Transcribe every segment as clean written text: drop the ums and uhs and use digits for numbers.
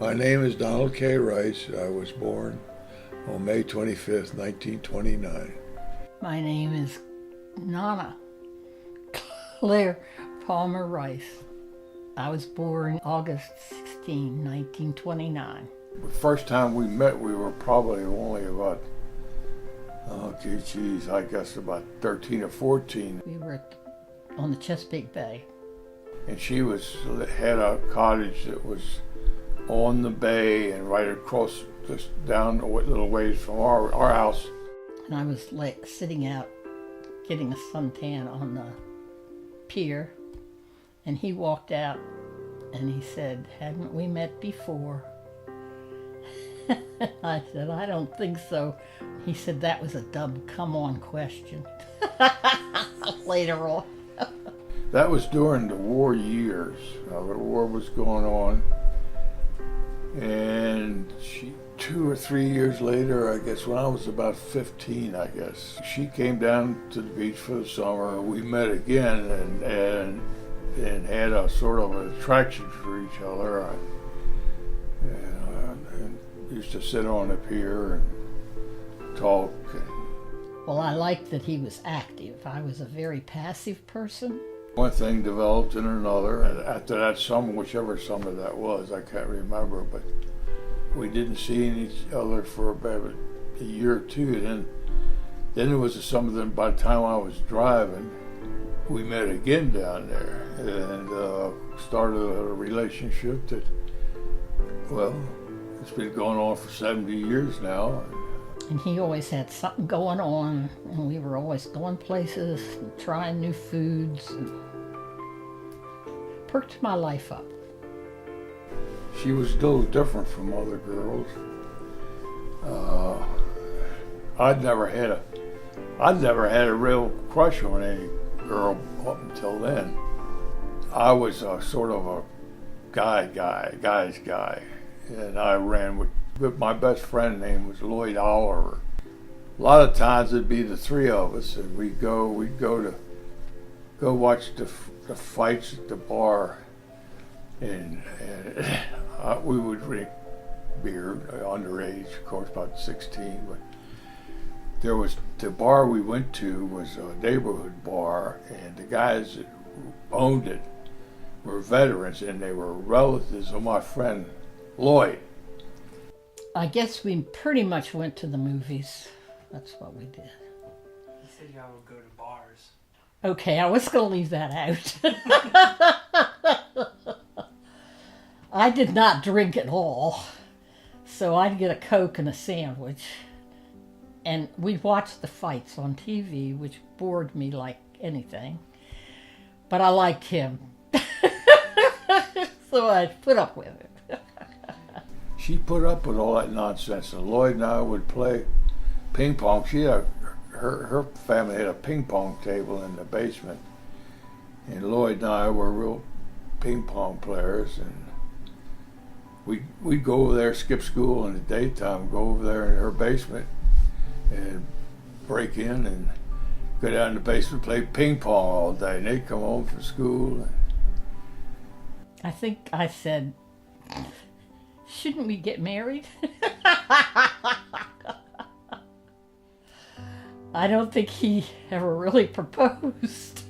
My name is Donald K. Rice. I was born on May 25th, 1929. My name is Nana Claire Palmer Rice. I was born August 16, 1929. The first time we met, we were probably only about, I guess about 13 or 14. We were on the Chesapeake Bay. And she had a cottage that was on the bay and right across, just down a little ways from our house. And I was sitting out getting a suntan on the pier, and he walked out and he said, "Hadn't we met before?" I said, "I don't think so." He said, "That was a dumb come-on question." Later on. That was during the war years. The war was going on. And 2 or 3 years later, I guess, when I was about 15, I guess, she came down to the beach for the summer. We met again and had a sort of an attraction for each other. And used to sit on the pier and talk. Well, I liked that he was active. I was a very passive person. One thing developed in another, and after that summer, whichever summer that was, I can't remember, but we didn't see each other for about a year or two. Then there was a summer, then by the time I was driving, we met again down there and started a relationship that, well, it's been going on for 70 years now. And he always had something going on, and we were always going places and trying new foods, and perked my life up. She was a little different from other girls. I'd never had a real crush on any girl up until then. I was sort of a guy's guy, and I ran with my best friend name was Lloyd Oliver. A lot of times it'd be the three of us, and we'd go watch the fights at the bar, and we would drink beer, underage, of course, about 16. But there was the bar we went to was a neighborhood bar, and the guys that owned it were veterans, and they were relatives of my friend Lloyd. I guess we pretty much went to the movies. That's what we did. You said y'all would go to bars. Okay, I was going to leave that out. I did not drink at all. So I'd get a Coke and a sandwich. And we'd watch the fights on TV, which bored me like anything. But I liked him. So I put up with it. She put up with all that nonsense, and Lloyd and I would play ping pong. Her family had a ping pong table in the basement, and Lloyd and I were real ping pong players, and we'd go over there, skip school in the daytime, go over there in her basement and break in and go down in the basement, play ping pong all day, and they'd come home from school. I think I said, "Shouldn't we get married?" I don't think he ever really proposed.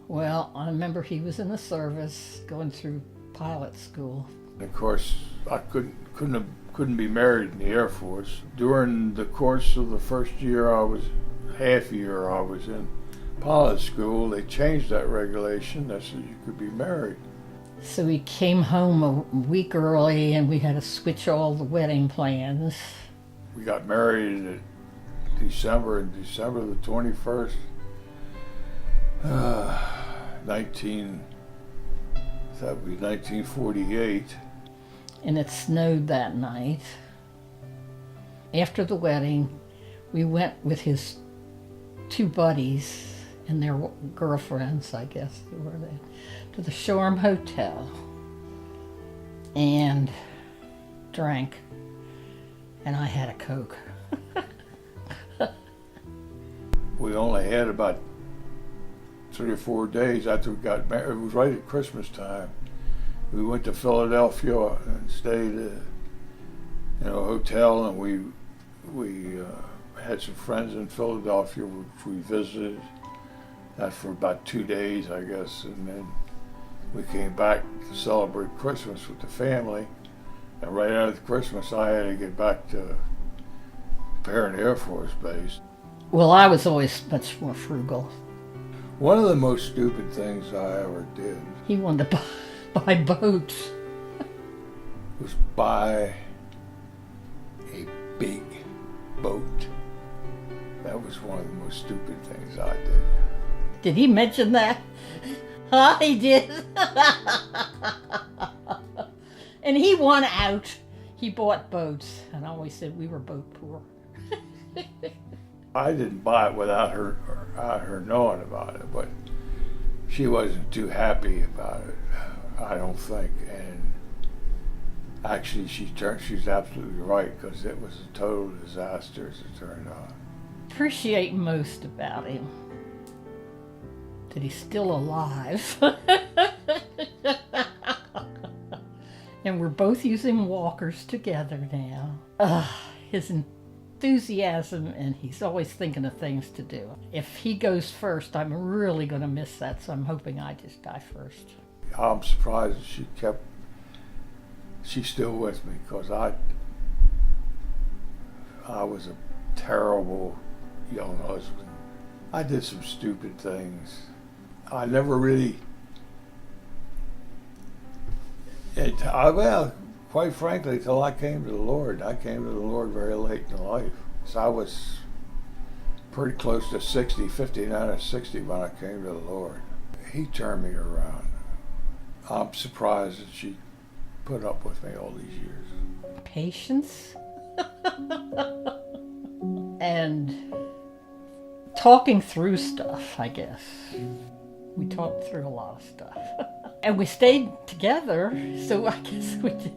Well, I remember he was in the service, going through pilot school. Of course, I couldn't be married in the Air Force. During the course of the first half year I was in pilot school, they changed that regulation that said you could be married. So we came home a week early, and we had to switch all the wedding plans. We got married in December the 21st, 1948. And it snowed that night. After the wedding, we went with his two buddies and their girlfriends, I guess they were there, to the Shoreham Hotel and drank, and I had a Coke. We only had about 3 or 4 days after we got married. It was right at Christmas time. we went to Philadelphia and stayed in a hotel, and we had some friends in Philadelphia which we visited. That for about 2 days, I guess, and then we came back to celebrate Christmas with the family. And right after Christmas, I had to get back to Parent Air Force Base. Well, I was always much more frugal. One of the most stupid things I ever did He wanted to buy boats. was buy a big boat. That was one of the most stupid things I did. Did he mention that? Huh? He did. And he won out. He bought boats, and I always said we were boat poor. I didn't buy it without her knowing about it, but she wasn't too happy about it, I don't think. And actually, she's absolutely right, because it was a total disaster, as it turned out. Appreciate most about him that he's still alive. And we're both using walkers together now. His enthusiasm, and he's always thinking of things to do. If he goes first, I'm really going to miss that, so I'm hoping I just die first. I'm surprised that she's still with me, because I was a terrible young husband. I did some stupid things. I never really, well, quite frankly, till I came to the Lord. I came to the Lord very late in life. So I was pretty close to 60, 59 or 60 when I came to the Lord. He turned me around. I'm surprised that she put up with me all these years. Patience. And talking through stuff, I guess. We talked through a lot of stuff. And we stayed together, so I guess we did.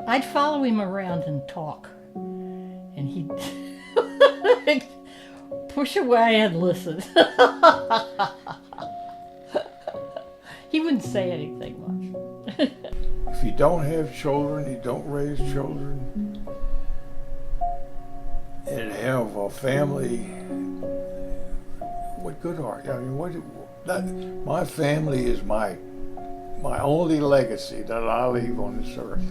I'd follow him around and talk. And he'd push away and listen. He wouldn't say anything much. If you don't have children, you don't raise children, and have a family, what good are you? I mean, my family is my only legacy that I leave on this earth.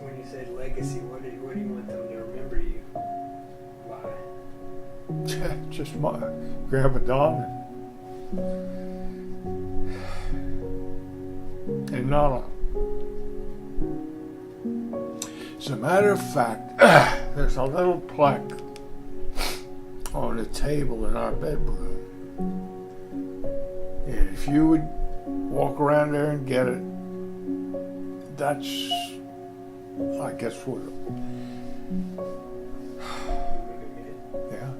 When you say legacy, what do you want them to remember you by? Just my Grandpa Don and Nana. As a matter of fact, there's a little plaque on the table in our bedroom. And if you would walk around there and get it, that's, I guess, what. Yeah.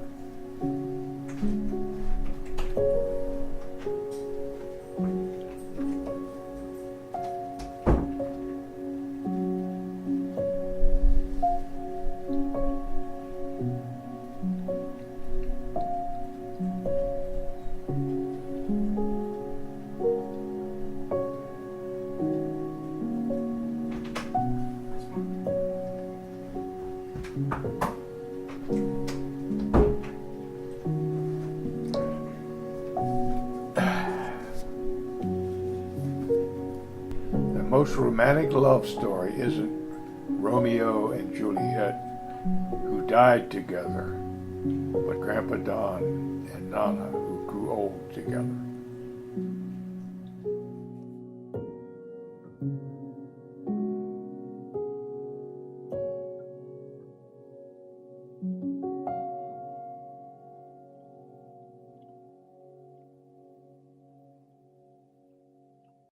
The most romantic love story isn't Romeo and Juliet, who died together, but Grandpa Don and Nana, who grew old together.